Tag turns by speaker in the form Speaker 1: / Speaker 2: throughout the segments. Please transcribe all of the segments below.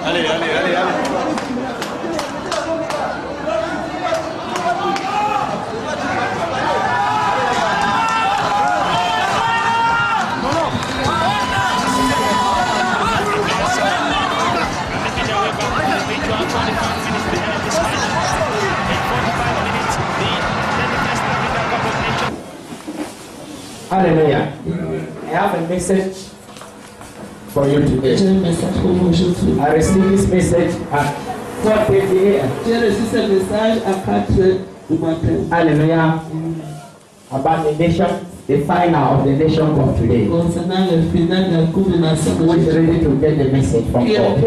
Speaker 1: Allez.
Speaker 2: Hallelujah. I have a message for you today. I received this message at 4:30 a.m. Hallelujah. About the nation, the final of the nation for today. Who is ready to get the message from God?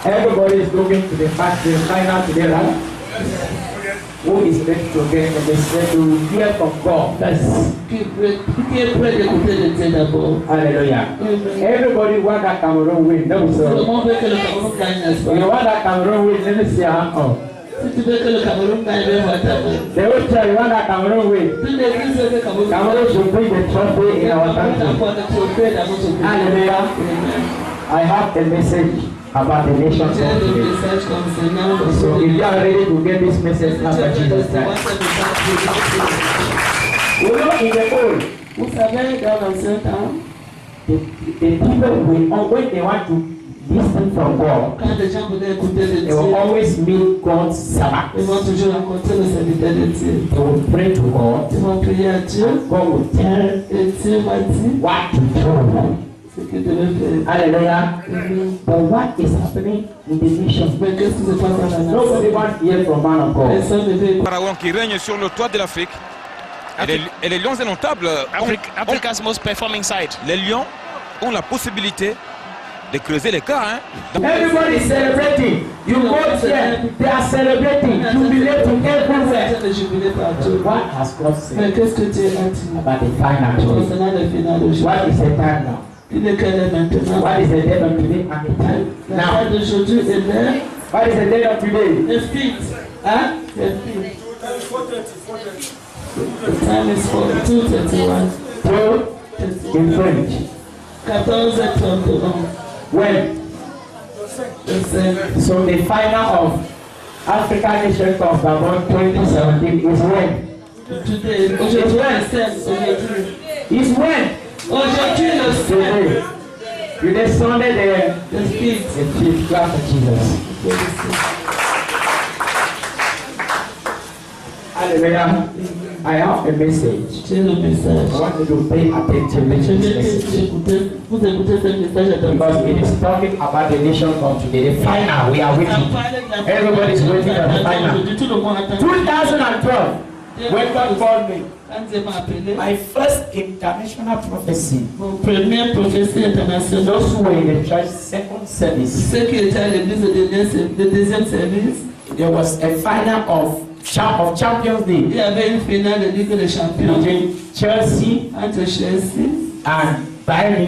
Speaker 2: Everybody is looking to the final today, right? Who is ready to get the message to hear from God? Hallelujah. Everybody want that Cameroon win. No, sir. You want that Cameroon win? Let me see your hand up. They will try. You want that Cameroon win? Cameroon should bring the trophy in our country. Hallelujah. I have a message about the nation today. So if you are ready to get this message after Jesus Christ. You know, in the old, the people will, when they want to listen from God, they will always meet God's Sabbath. They will pray to God, and God will tell what to do. Hallelujah. But what is happening in the nation? Nobody wants to hear from man of God.
Speaker 3: Pharaon qui règne sur le toit de l'Afrique. Et les lions indomptables.
Speaker 4: Africa's most performing side.
Speaker 3: Les lions ont la possibilité de creuser l'écart. Hein?
Speaker 2: Everybody is celebrating. You go here, they are celebrating, jubilating everywhere. What has God said about the final? What is the time now? What is the date of today and the time? Now, what is the date of today? The 5th. Huh? The 5th. The time is 2:31. 2 in French. 14:31. When? So the final of African Nation Cup Gabon 2017 is when? Today. Is when? Aujourd'hui le Sunday. Today Sunday the 5th. Clap for Jesus. Hallelujah. I have a message. I want you to pay attention to this message. Because it is talking about the nation of today. The final, we are waiting. Everybody is waiting for the final. 2012, when God called me, my first international prophecy. Those who were in the church second service. There was a final of Champions League. Il y avait une finale de Ligue des Champions. Between Chelsea and Bayern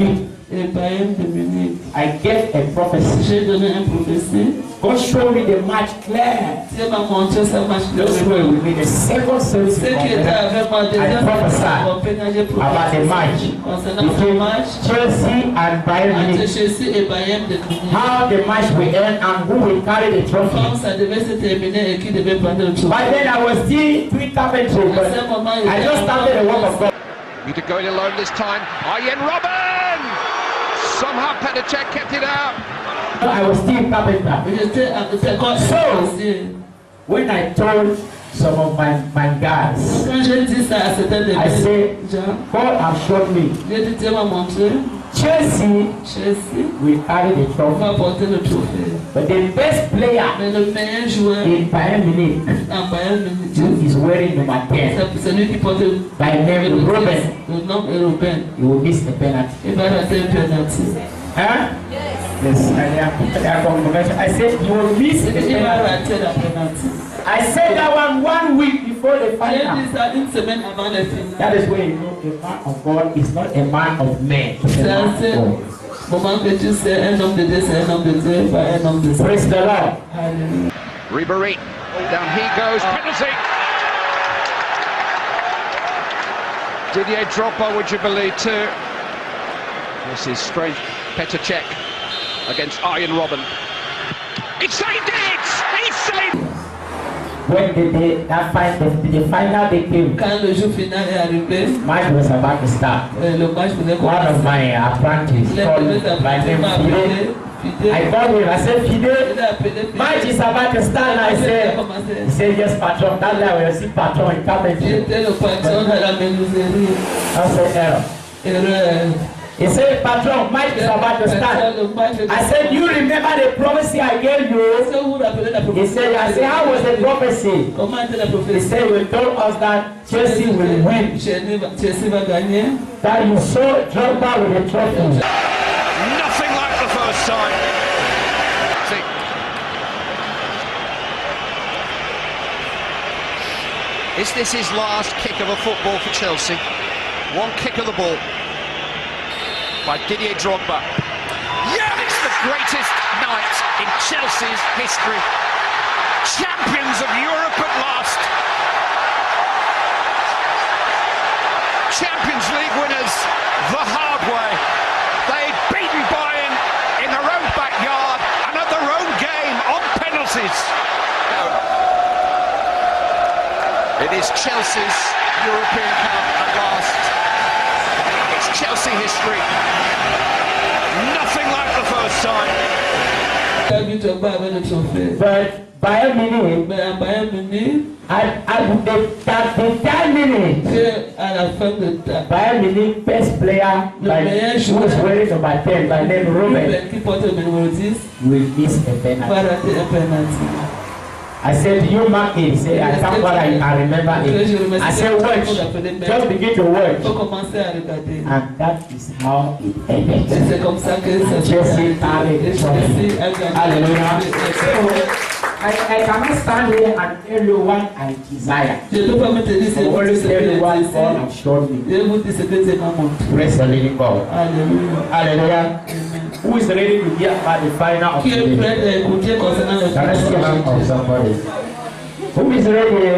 Speaker 2: Munich. I gave a prophecy. J'ai donné une prophétie. God showed me the match clear. Dieu m'a montré ce match clair. Those were with me the second service. I prophesied about the match between Chelsea and Bayern Munich. How the match will end and who will carry the trophy. But then I was still doing carpentry, but I just started the work of God.
Speaker 5: Peter going alone this time. Arjen Robben! Somehow Petr Cech kept it out.
Speaker 2: I was still carpenter. So, when I told some of my guys, I said, God has showed me Chelsea will carry the trophy. But the best player in Bayern Munich is wearing number 10 by name Robben. He will miss the penalty. Huh? Yes, I said you will miss the penalty. I said that one week before the final. That is where you know a man of God is not a man of men. Moment que tu sais, un homme de Dieu, c'est un homme de Dieu, pas un homme de Dieu.
Speaker 1: Praise the Lord.
Speaker 2: Hallelujah.
Speaker 5: Ribéry, down he goes, penalty. Didier Drogba, would you believe, too? This is strange. Petr Cech against Arjen Robben. He saved it! He saved it!
Speaker 1: When the final day came,
Speaker 2: Quand le jour final est arrivé,
Speaker 1: match was about to start.
Speaker 2: le match faisait
Speaker 1: One of
Speaker 2: commencer.
Speaker 1: my apprentices called my name Fide. I called him, I said, Fide, match is about to start. And I said, he said, yes, patron. That's why when you see patron, he come and say,
Speaker 2: J'étais le patron à la menuiserie.
Speaker 1: I said, error. He said, patron, match is about to start. I said, you remember the prophecy I gave you? He said, I said, how was the prophecy? He said, you told us that Chelsea will win.
Speaker 2: Chelsea va gagner.
Speaker 1: That you saw Drogba with the trophy.
Speaker 5: Nothing like the first time. See. Is this his last kick of a football for Chelsea? One kick of the ball by Didier Drogba. Yeah, it's the greatest night in Chelsea's history. Champions of Europe at last. Champions League winners the hard way. They'd beaten Bayern in their own backyard and at their own game on penalties. It is Chelsea's European Cup at last. It's Chelsea history. Nothing like the first time.
Speaker 1: But Bayern Munich, at the 10 minutes, Bayern Munich best player who is wearing number 10 by name Robben will miss a penalty. I said, you mark it. He said, I can't I remember it. I said, watch. Just begin to watch. And that is how it ended. Chelsea carried. Hallelujah. I cannot stand here and tell you what I desire. Only tell you what God has shown me. Praise the living God.
Speaker 2: Hallelujah.
Speaker 1: Hallelujah. Who is ready to hear about the final of the day? Can I see a hand of somebody? Who is ready?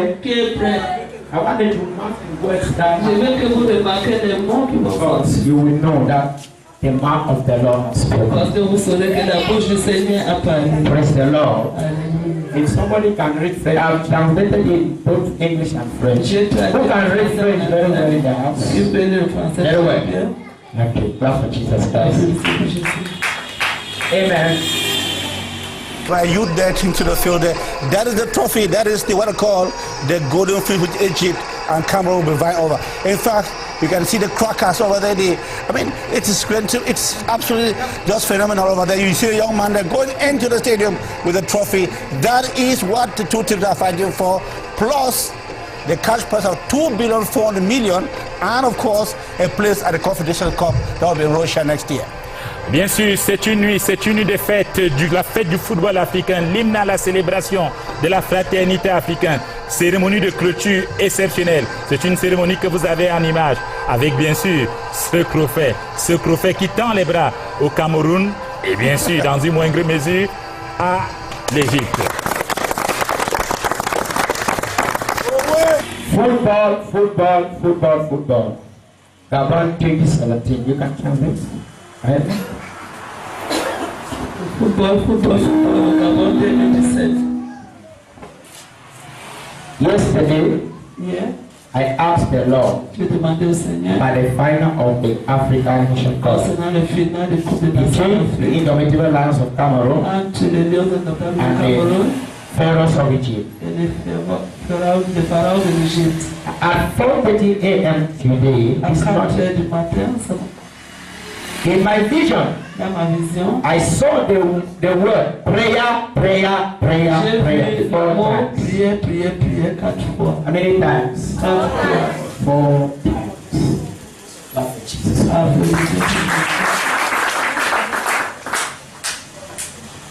Speaker 1: I want you to mark the words that because you will know that the mark of the Lord has spoken. Praise the Lord. If somebody can read French, I've translated it both English and French. Who can read French very well in the house? Very well. Okay, clap for Jesus Christ. Amen.
Speaker 6: My youth there into the field there. That is the trophy. That is the what I call the golden field which Egypt and Cameroon will be vying over. In fact, you can see the crackers over there. It is great. It's absolutely just phenomenal over there. You see a young man there going into the stadium with a trophy. That is what the two teams are fighting for. Plus the cash prize of $2.4 billion, and of course a place at the Confederation Cup that will be in Russia next year.
Speaker 7: Bien sûr, c'est une nuit de fête, la fête du football africain, l'hymne à la célébration de la fraternité africaine, cérémonie de clôture exceptionnelle. C'est une cérémonie que vous avez en image, avec bien sûr ce trophée qui tend les bras au Cameroun et bien sûr, dans une moindre mesure, à l'Égypte.
Speaker 1: Football. Gabon 2017, you can translate.
Speaker 2: Football, Gabon 2017.
Speaker 1: Yesterday, I asked the Lord by the final of the African Nation Cup. He came the indomitable lions of Cameroon and the Pharaohs of Egypt. At 4:30 a.m. today, in my vision, I saw the word prayer. 4 times. How many times? 4 times. Jesus.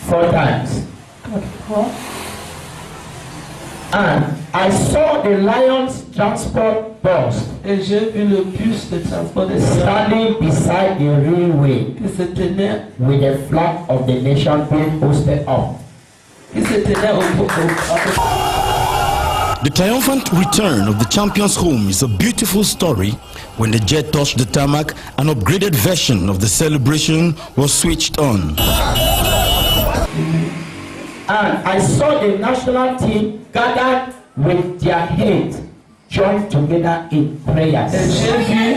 Speaker 1: 4 times. And I saw the Lions transport bus.
Speaker 2: Et j'ai vu le bus de transport des lions
Speaker 1: Standing beside the railway
Speaker 2: qui se tenait
Speaker 1: with the flag of the nation being posted up.
Speaker 2: au
Speaker 8: The triumphant return of the champions home is a beautiful story. When the jet touched the tarmac, an upgraded version of the celebration was switched on.
Speaker 1: And I saw the national team gathered with their heads joined together in prayers.
Speaker 2: Et j'ai vu,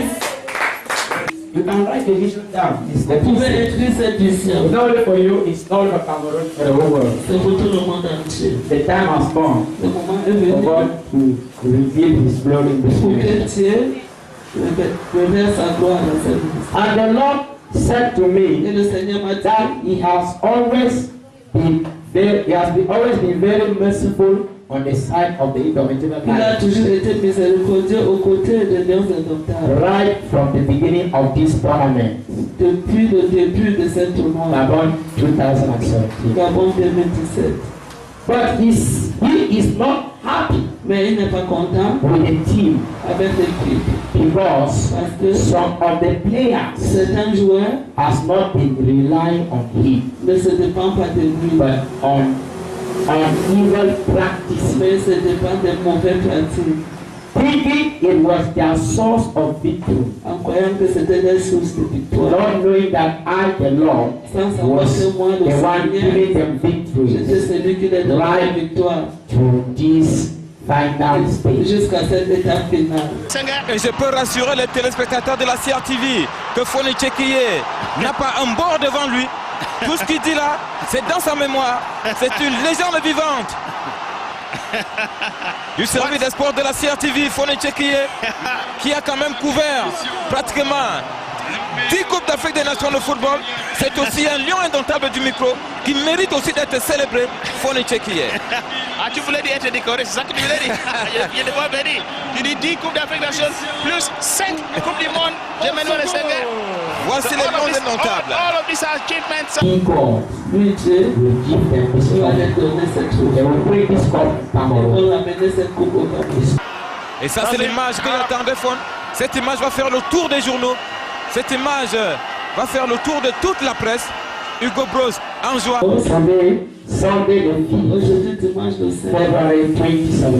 Speaker 1: You can write the vision down. It's the
Speaker 2: vous pouvez écrire cette vision.
Speaker 1: It's not only for you, it's not only for Cameroon, for the whole world.
Speaker 2: C'est pour tout le monde entier.
Speaker 1: The time has come
Speaker 2: Le moment est
Speaker 1: for
Speaker 2: venu
Speaker 1: God to reveal His glory in this
Speaker 2: pour
Speaker 1: world.
Speaker 2: que Dieu révèle sa gloire dans cette vie.
Speaker 1: And the Lord said to
Speaker 2: Et
Speaker 1: me
Speaker 2: le Seigneur m'a dit
Speaker 1: that He has always been always been very merciful on the side of the indomitable
Speaker 2: qu'il a
Speaker 1: lion.
Speaker 2: toujours été miséricordieux aux côtés des lions indomptables.
Speaker 1: Right from the beginning of this tournament,
Speaker 2: Depuis le début de cette tournoi,
Speaker 1: Gabon 2017.
Speaker 2: Gabon 2017.
Speaker 1: But he is not happy
Speaker 2: Mais il n'est pas content
Speaker 1: with the team
Speaker 2: avec l'équipe
Speaker 1: because
Speaker 2: parce que
Speaker 1: some of the players
Speaker 2: certains joueurs
Speaker 1: has not been relying on him,
Speaker 2: ne se dépendent pas de lui,
Speaker 1: but on evil practices.
Speaker 2: mais se dépendent des mauvaises pratiques,
Speaker 1: Thinking it was their source of victory,
Speaker 2: en croyant que c'était des sources de victoire.
Speaker 1: not knowing that I, the Lord,
Speaker 2: Sans savoir
Speaker 1: was
Speaker 2: que moi, le
Speaker 1: the one giving
Speaker 2: Seigneur,
Speaker 1: them
Speaker 2: j'étais
Speaker 1: victory
Speaker 2: celui qui les donnait la victoire
Speaker 1: to this final stage.
Speaker 2: jusqu'à cette étape finale.
Speaker 3: Et je peux rassurer les téléspectateurs de la CRTV que Foni Tchekiye n'a pas un bord devant lui. Tout ce qu'il dit là, c'est dans sa mémoire. C'est une légende vivante. Du service des sports de la CRTV, Foni Tchekiye, qui a quand même couvert pratiquement 10 Coupes d'Afrique des Nations de football. C'est aussi un lion indomptable du micro qui mérite aussi d'être célébré, Foni Tchekiye.
Speaker 4: Ah, tu voulais dire être décoré, c'est ça que tu voulais dire. Il est pas béni. Tu dis 10 Coupes d'Afrique nationale plus 5 Coupes du monde. J'emmène le Seigneur.
Speaker 3: Voici les lions indomptables.
Speaker 4: All of these achievements.
Speaker 1: God
Speaker 2: Lui, Dieu,
Speaker 1: will give them this
Speaker 2: va
Speaker 1: cup.
Speaker 2: les donner cette
Speaker 1: They
Speaker 2: coupe.
Speaker 1: will bring this cup
Speaker 2: Ils
Speaker 1: Cameroon.
Speaker 2: vont ramener cette coupe au Cameroun.
Speaker 3: Et ça, c'est l'image que j'attendais, Fon. Cette image va faire le tour des journaux. Cette image va faire le tour de toute la presse. Hugo Bros en joie.
Speaker 1: Sunday the 5th,
Speaker 2: Aujourd'hui, dimanche le 5
Speaker 1: February 2017.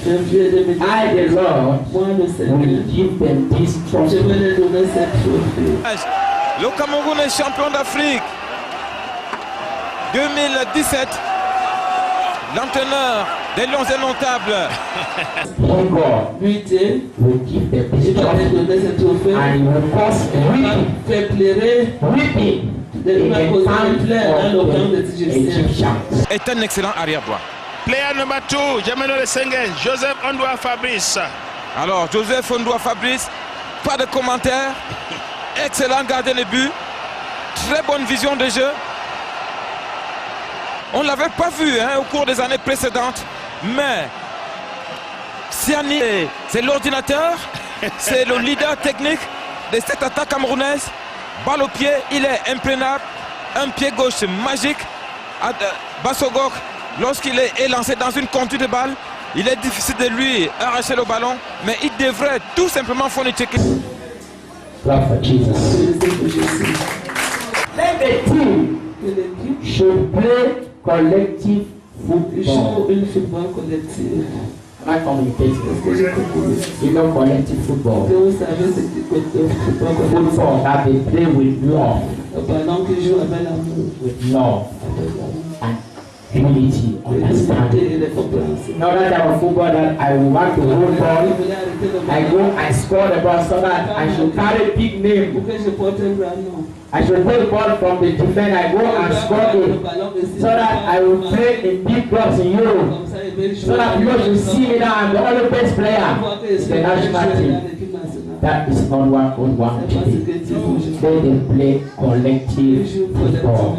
Speaker 2: février 2017,
Speaker 1: I, the Lord,
Speaker 2: moi, le Seigneur,
Speaker 1: will give them this
Speaker 2: je
Speaker 1: trophy.
Speaker 2: vais les donner cette trophée.
Speaker 3: Le Cameroun est champion d'Afrique 2017. L'entraîneur des Lions indomptables.
Speaker 1: God
Speaker 2: Lui, Dieu,
Speaker 1: will give them this
Speaker 2: il va les
Speaker 1: trophy.
Speaker 2: donner cette trophée.
Speaker 1: And he will cause
Speaker 2: Il va
Speaker 1: weeping,
Speaker 2: faire pleurer,
Speaker 1: weeping
Speaker 2: il
Speaker 1: in
Speaker 2: va
Speaker 1: the
Speaker 2: causer
Speaker 1: camp
Speaker 2: une plaie dans le camp
Speaker 1: of
Speaker 2: des
Speaker 1: the
Speaker 2: Égyptiens.
Speaker 1: Egyptians.
Speaker 3: Est un excellent arrière-droit.
Speaker 4: Player number 2, Jameno Le Sengen, Joseph Ondoa Fabrice.
Speaker 3: Alors, Joseph Ondoa Fabrice, pas de commentaires. Excellent gardien de but. Très bonne vision de jeu. On ne l'avait pas vu au cours des années précédentes. Mais Siani, c'est l'ordinateur. C'est le leader technique de cette attaque camerounaise. Balle au pied, il est imprenable. Un pied gauche magique. Bassogok, lorsqu'il est lancé dans une conduite de balle, il est difficile de lui arracher le ballon. Mais il devrait tout simplement faire une check.
Speaker 1: Clap for Jesus. Let the team
Speaker 2: Que l'équipe
Speaker 1: should play collective football.
Speaker 2: joue une football collective.
Speaker 1: Am I communicating?
Speaker 2: Est-ce que j'ai compris?
Speaker 1: You know collective
Speaker 2: Que
Speaker 1: football.
Speaker 2: vous savez ce que c'est que le football collective?
Speaker 1: Football that they play with love,
Speaker 2: Le ballon qui joue avec l'amour,
Speaker 1: with love
Speaker 2: avec l'amour,
Speaker 1: and humility, understanding.
Speaker 2: et les compréhensions.
Speaker 1: Not that type of football that I will want to hold ball.
Speaker 2: Je voulais arrêter le
Speaker 1: I
Speaker 2: ballon
Speaker 1: go, I score the ball so that I should carry big
Speaker 2: pour
Speaker 1: name.
Speaker 2: que je porte un grand nom.
Speaker 1: I should take the ball from the defender. I go and score it so that I will play in big clubs in Europe.
Speaker 2: Comme ça, il veut jouer
Speaker 1: So that people should see me now. I'm the only best player in the national team. That is not what God wants to do. They play collective football.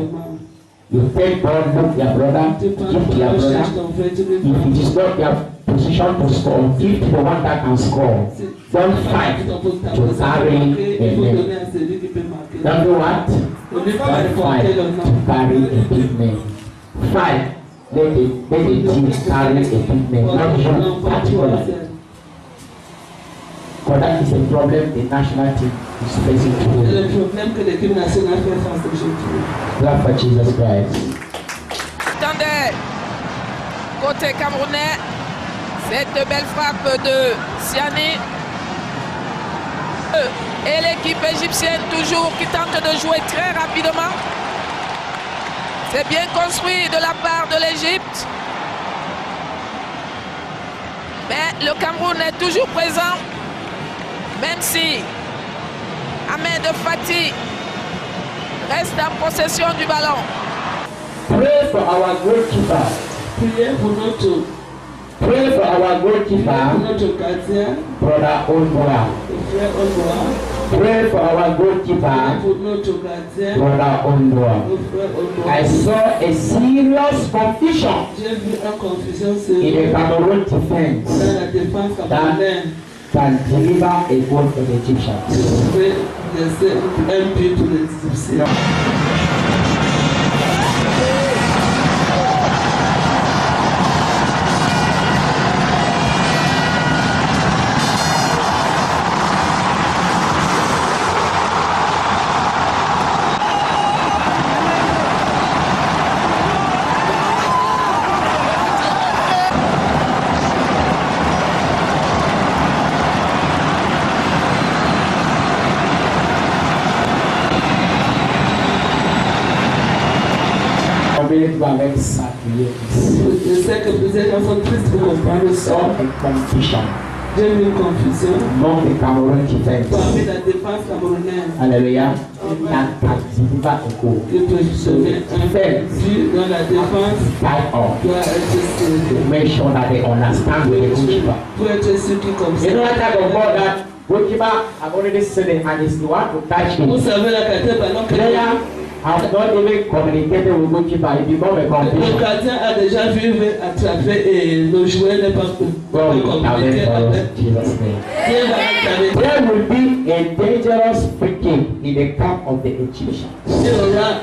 Speaker 1: You take ball, look your brother, give to your brother. If it is not your position to score, give to the one that can score. Don't fight to carry a name. Don't do what? Don't fight to carry a big name. Fight let the team carry equipment, not you particularly. Because that is a problem the national team is facing today.
Speaker 9: Le problème que l'équipe nationale fait face aujourd'hui.
Speaker 1: Clap for Jesus Christ.
Speaker 10: Attendez, côté camerounais, cette belle frappe de Siani. Et l'équipe égyptienne toujours qui tente de jouer très rapidement. C'est bien construit de la part de l'Égypte. Mais le Cameroun est toujours présent. Même si Ahmed Fati reste en possession du ballon.
Speaker 1: Pray for our goalkeeper.
Speaker 9: Priez pour notre.
Speaker 1: Pray for our goalkeeper.
Speaker 9: Notre gardien.
Speaker 1: Brother Ondoa.
Speaker 9: Frère Ondoa.
Speaker 1: Pray for our goalkeeper.
Speaker 9: Pour notre gardien.
Speaker 1: Brother Ondoa. I saw a serious confusion.
Speaker 9: J'ai vu une confusion
Speaker 1: in the Cameroon defense.
Speaker 9: Dans la défense camerounaise.
Speaker 1: Can deliver a goal for the Egyptians.
Speaker 9: Un but pour les Égyptiens.
Speaker 1: Avec s'appuyer.
Speaker 9: Je sais que plusieurs gens sont tristes pour comprendre ça.
Speaker 1: Confusion.
Speaker 9: J'ai vu une confusion.
Speaker 1: Among the Cameroon defense.
Speaker 9: Parmi la défense camerounaise.
Speaker 1: Alléluia. Can deliver a goal.
Speaker 9: Que peut donner un but dans la défense. Doit être sûr.
Speaker 1: Make sure that they understand the goalkeeper.
Speaker 9: Pour être sûr qu'ils comprennent.
Speaker 1: You know what type of ball that goalkeeper have already seen it and is the one to touch it.
Speaker 9: Vous savez la qualité ballon que
Speaker 1: have not even communicated with goalkeeper. It become a competition.
Speaker 9: Le gardien a déjà vu attraper et le joueur n'est pas communiqué avec.
Speaker 1: There will be a dangerous free kick in the camp of the Egyptians.
Speaker 9: Il y aura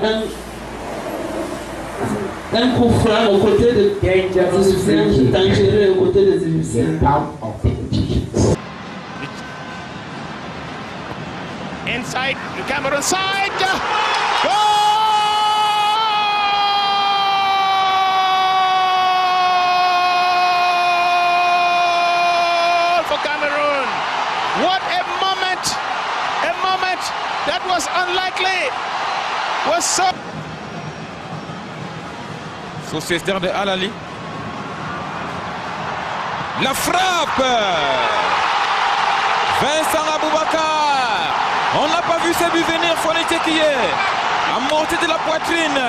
Speaker 9: un coup franc aux côtés des Égyptiens, dangereux aux côtés des Égyptiens.
Speaker 1: The camp of the Egyptians.
Speaker 4: Inside, the Cameroon side. Goal for Cameroon. What a moment. A moment that was unlikely. Was so.
Speaker 3: Sociétaire de Al-Ali. La frappe. Vincent Aboubakar. On n'a pas vu ce but venir. Foni Tekiye. À monter de la poitrine.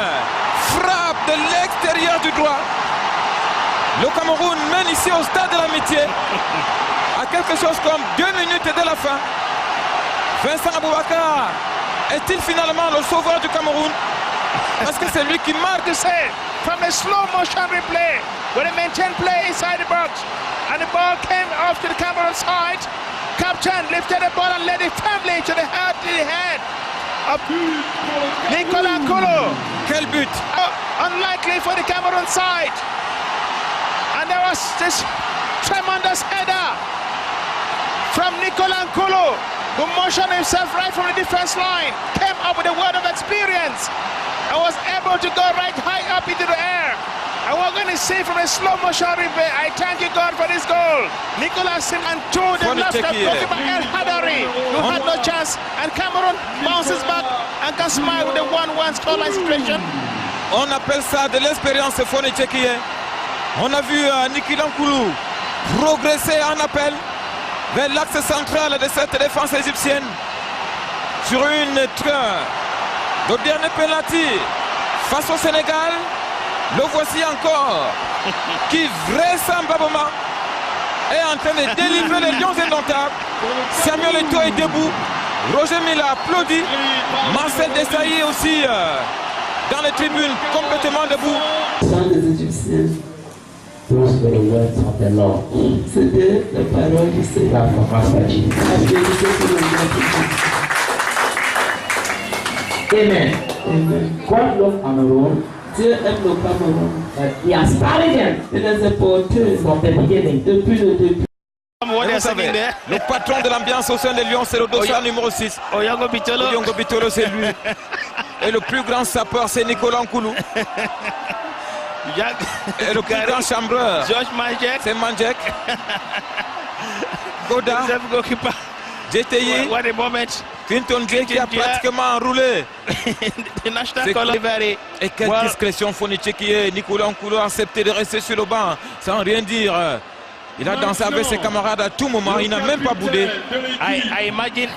Speaker 3: Frappe de l'extérieur du droit. Le Cameroun mène ici au stade de l'amitié. À quelque chose comme 2 minutes de la fin. Vincent Aboubakar est-il finalement le sauveur du Cameroun? Parce que c'est lui qui marque.
Speaker 4: From the slow motion replay, where they maintained play inside the box, and the ball came off to the Cameroon side. Captain lifted the ball and led it firmly to the head of Nicolas Nkulu.
Speaker 3: Quel but!
Speaker 4: Unlikely for the Cameroon side. And there was this tremendous header from Nicolas Nkulu, who motioned himself right from the defense line, came up with a word of experience, and was able to go right high up into the air. And we're going to see from a slow motion replay. I thank you, God, for this goal. Nicolas and to the left of goalkeeper El Hadari, who had no chance. And Cameroon bounces back and can smile with a 1-1 scoreline situation.
Speaker 3: On appelle ça de l'expérience, Foni Tekiye. On a vu Nicolas Nkulu progresser en appel vers l'axe central de cette défense égyptienne sur une train. Le dernier penalty face au Sénégal, le voici encore, qui vraisemblablement est en train de délivrer les Lions indomptables. Samuel Eto'o est debout, Roger Mila applaudit, Marcel Desailly aussi dans les tribunes, complètement debout.
Speaker 9: Sans les Égyptiens.
Speaker 1: Those were the words of the Lord.
Speaker 9: C'était la parole du Seigneur.
Speaker 1: Amen. God love Cameroon.
Speaker 9: Dieu aime le Cameroun.
Speaker 1: He has carried them
Speaker 9: Il les a portés
Speaker 1: from the beginning.
Speaker 9: depuis le début.
Speaker 3: Vous savez, le patron de l'ambiance au sein des Lions, c'est le dossard numéro 6.
Speaker 4: Oyongo Bitolo.
Speaker 3: Oyongo Bitolo, c'est lui. Et le plus grand sapeur, c'est Nicolas Nkoulou. Et le plus grand chambreur,
Speaker 4: George Manjek.
Speaker 3: c'est Manjek. Goda, JTI,
Speaker 4: What a moment.
Speaker 3: Clinton J qui a pratiquement enroulé.
Speaker 4: The national color.
Speaker 3: Et quelle discrétion phonique qui est. Nicolas Nkoulou a accepté de rester sur le banc sans rien dire. Il a dansé avec ses camarades à tout moment, il n'a même pas boudé.
Speaker 4: I imagine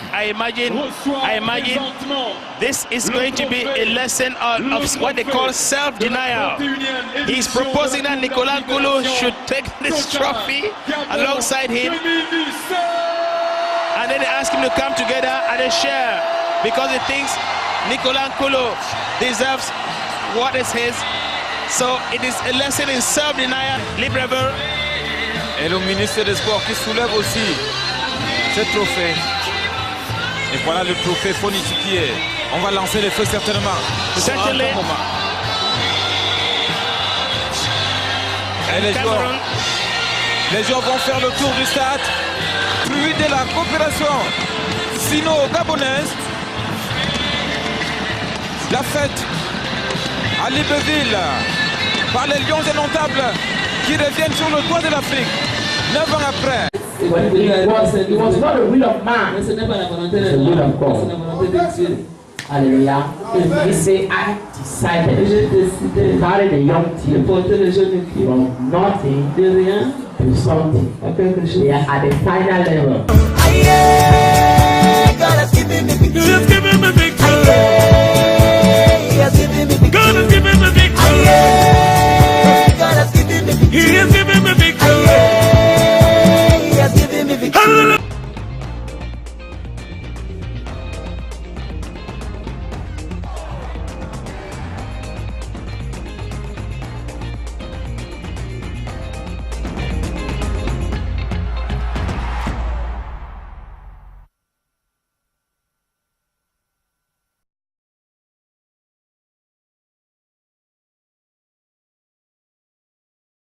Speaker 4: this is going to be a lesson of what they call self-denial. He's proposing that Nicolas Nkoulou should take this trophy alongside him. And then they ask him to come together and they share because he thinks Nicolas Nkoulou deserves what is his. So it is a lesson in self-denial. Libreville.
Speaker 3: Et le ministre des Sports qui soulève aussi ce trophée. Et voilà le trophée phonitique. On va lancer les feux certainement. C'est un bon moment. Et les joueurs vont faire le tour du stade. Fruit de la coopération sino-gabonaise. La fête à Libreville par les Lions indomptables qui reviennent sur le toit de l'Afrique 9 ans après.
Speaker 1: It was not the will of man.
Speaker 9: Mais ce n'est pas la volonté de
Speaker 1: The will
Speaker 9: l'homme,
Speaker 1: of God.
Speaker 9: c'est la volonté de Dieu.
Speaker 1: Hallelujah. He say, I decided
Speaker 9: J'ai décidé
Speaker 1: to carry the young
Speaker 9: de
Speaker 1: team
Speaker 9: porter les jeunes équipes
Speaker 1: from nothing
Speaker 9: de rien
Speaker 1: to something.
Speaker 9: à quelque chose.
Speaker 1: They are at the final level.
Speaker 11: God has given me victory. God has given me victory. God has given me victory.